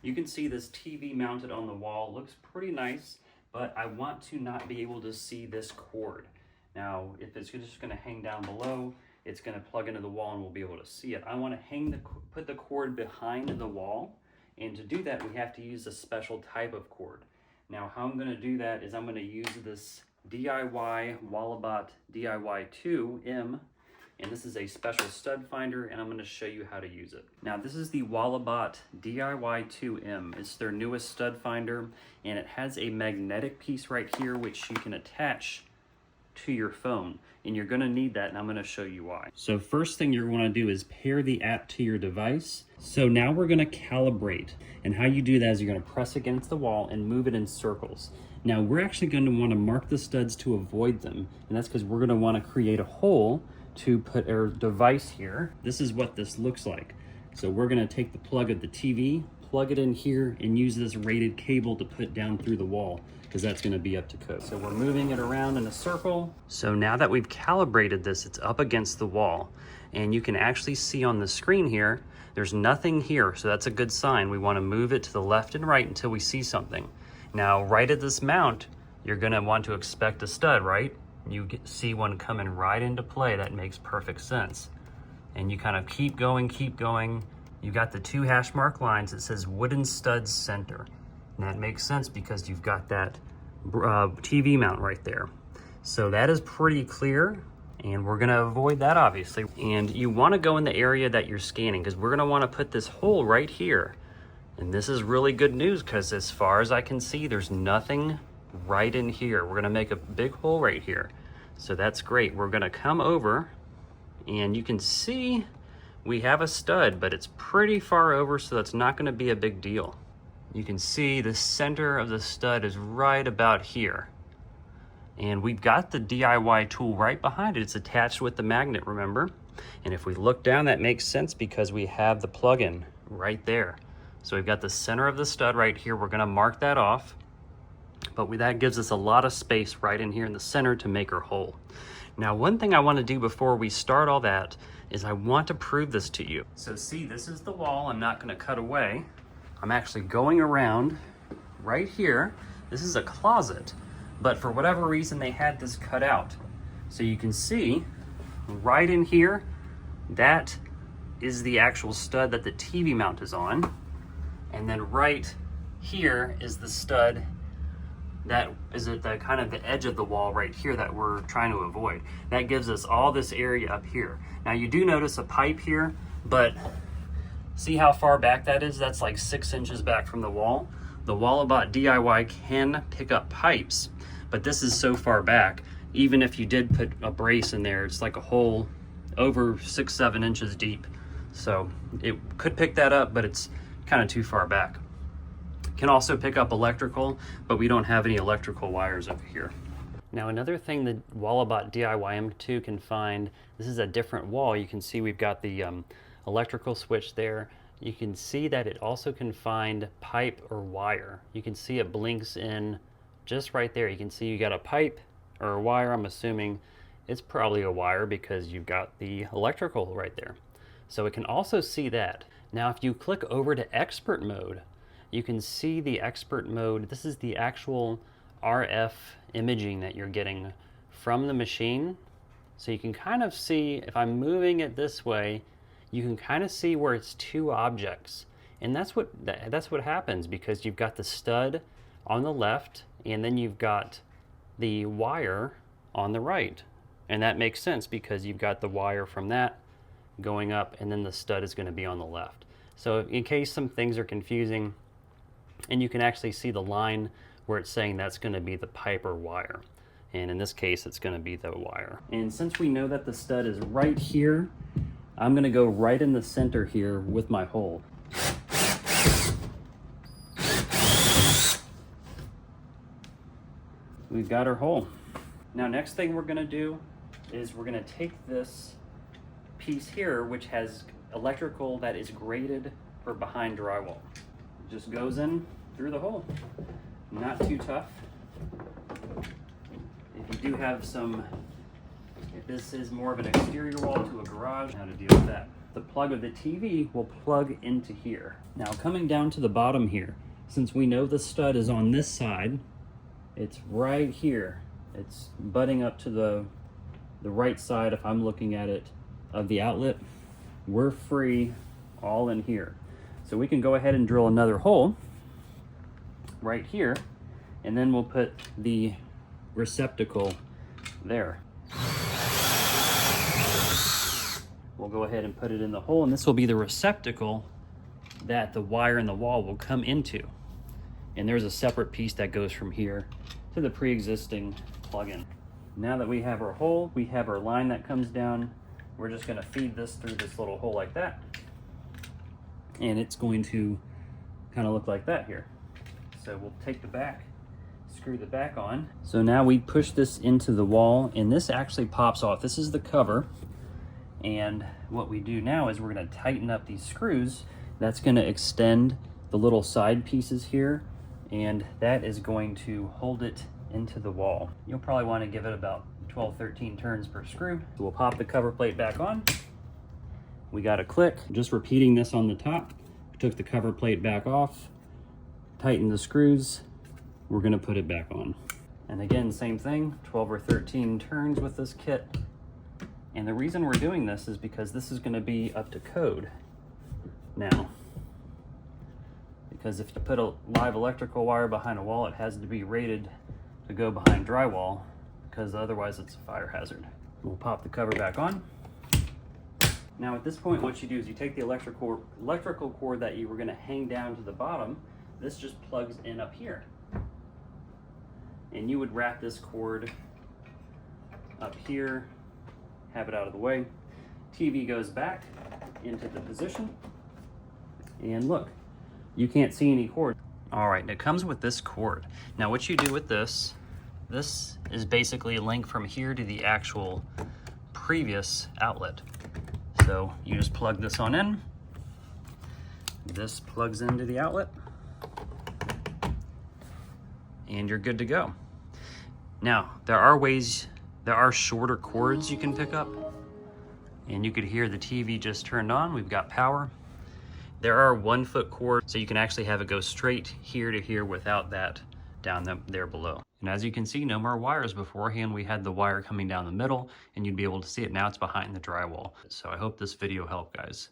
You can see this TV mounted on the wall. Looks pretty nice, but I want to not be able to see this cord. Now, if it's just going to hang down below, it's going to plug into the wall and we'll be able to see it. I want to put the cord behind the wall, and to do that, we have to use a special type of cord. Now, how I'm going to do that is I'm going to use this DIY Walabot DIY2M, and this is a special stud finder, and I'm going to show you how to use it. Now, this is the Walabot DIY2M. It's their newest stud finder, and it has a magnetic piece right here which you can attach to your phone, and you're going to need that, and I'm going to show you why. So first thing you're going to do is pair the app to your device. So now we're going to calibrate, and how you do that is you're going to press against the wall and move it in circles. Now we're actually going to want to mark the studs to avoid them, and that's because we're going to want to create a hole to put our device here. This is what this looks like. So we're going to take the plug of the TV, plug it in here, and use this rated cable to put down through the wall, because that's going to be up to code. So we're moving it around in a circle. So now that we've calibrated this, it's up against the wall, and you can actually see on the screen here, there's nothing here, so that's a good sign. We want to move it to the left and right until we see something. Now, right at this mount, you're going to want to expect a stud, right? You see one coming right into play. That makes perfect sense. And you kind of keep going, keep going. You got the 2 hash mark lines. It says wooden studs center. And that makes sense because you've got that TV mount right there. So that is pretty clear, and we're gonna avoid that obviously. And you wanna go in the area that you're scanning, because we're gonna wanna put this hole right here. And this is really good news, because as far as I can see, there's nothing right in here. We're gonna make a big hole right here. So that's great. We're gonna come over, and you can see we have a stud, but it's pretty far over, so that's not gonna be a big deal. You can see the center of the stud is right about here. And we've got the DIY tool right behind it. It's attached with the magnet, remember? And if we look down, that makes sense because we have the plug-in right there. So we've got the center of the stud right here. We're gonna mark that off, but that gives us a lot of space right in here in the center to make our hole. Now, one thing I wanna do before we start all that is I want to prove this to you. So see, this is the wall. I'm not gonna cut away. I'm actually going around right here. This is a closet, but for whatever reason, they had this cut out. So you can see right in here, that is the actual stud that the TV mount is on. And then right here is the stud that is at the kind of the edge of the wall right here that we're trying to avoid. That gives us all this area up here. Now you do notice a pipe here, but see how far back that is? That's like 6 inches back from the wall. The Walabot DIY can pick up pipes, but this is so far back. Even if you did put a brace in there, it's like a hole over 6-7 inches deep. So it could pick that up, but it's kind of too far back. Can also pick up electrical, but we don't have any electrical wires over here. Now, another thing the Walabot DIY-M2 can find, this is a different wall. You can see we've got the electrical switch there. You can see that it also can find pipe or wire. You can see it blinks in just right there. You can see you got a pipe or a wire. I'm assuming it's probably a wire because you've got the electrical right there. So it can also see that. Now, if you click over to expert mode, you can see the expert mode. This is the actual RF imaging that you're getting from the machine. So you can kind of see, if I'm moving it this way, you can kind of see where it's 2 objects. And that's what happens because you've got the stud on the left and then you've got the wire on the right. And that makes sense because you've got the wire from that going up and then the stud is going to be on the left. So in case some things are confusing, and you can actually see the line where it's saying that's going to be the pipe or wire. And in this case, it's going to be the wire. And since we know that the stud is right here, I'm going to go right in the center here with my hole. We've got our hole. Now, next thing we're going to do is we're going to take this piece here, which has electrical that is graded for behind drywall. It just goes in through the hole. Not too tough. If you do have some, if this is more of an exterior wall to a garage, how to deal with that. The plug of the TV will plug into here. Now coming down to the bottom here, since we know the stud is on this side, it's right here. It's butting up to the right side if I'm looking at it of the outlet. We're free all in here. So we can go ahead and drill another hole right here, and then we'll put the receptacle there. We'll go ahead and put it in the hole, and this will be the receptacle that the wire in the wall will come into. And there's a separate piece that goes from here to the pre-existing plug-in. Now that we have our hole, we have our line that comes down. We're just gonna feed this through this little hole like that. And it's going to kind of look like that here. So we'll take the back, screw the back on. So now we push this into the wall, and this actually pops off. This is the cover. And what we do now is we're gonna tighten up these screws. That's gonna extend the little side pieces here, and that is going to hold it into the wall. You'll probably wanna give it about 12, 13 turns per screw. So we'll pop the cover plate back on. We got a click, just repeating this on the top. We took the cover plate back off, tighten the screws, we're gonna put it back on. And again, same thing, 12 or 13 turns with this kit. And the reason we're doing this is because this is gonna be up to code now. Because if you put a live electrical wire behind a wall, it has to be rated to go behind drywall, because otherwise it's a fire hazard. We'll pop the cover back on. Now at this point, what you do is you take the electrical cord that you were gonna hang down to the bottom. This just plugs in up here. And you would wrap this cord up here, have it out of the way. TV goes back into the position. And look, you can't see any cord. All right, and it comes with this cord. Now what you do with this is basically a link from here to the actual previous outlet. So you just plug this on in. This plugs into the outlet. And you're good to go. Now, there are shorter cords you can pick up. And you could hear the TV just turned on. We've got power. There are 1 foot cords, so you can actually have it go straight here to here without that down there below. And as you can see, no more wires. Beforehand, we had the wire coming down the middle, and you'd be able to see it. Now it's behind the drywall. So I hope this video helped, guys.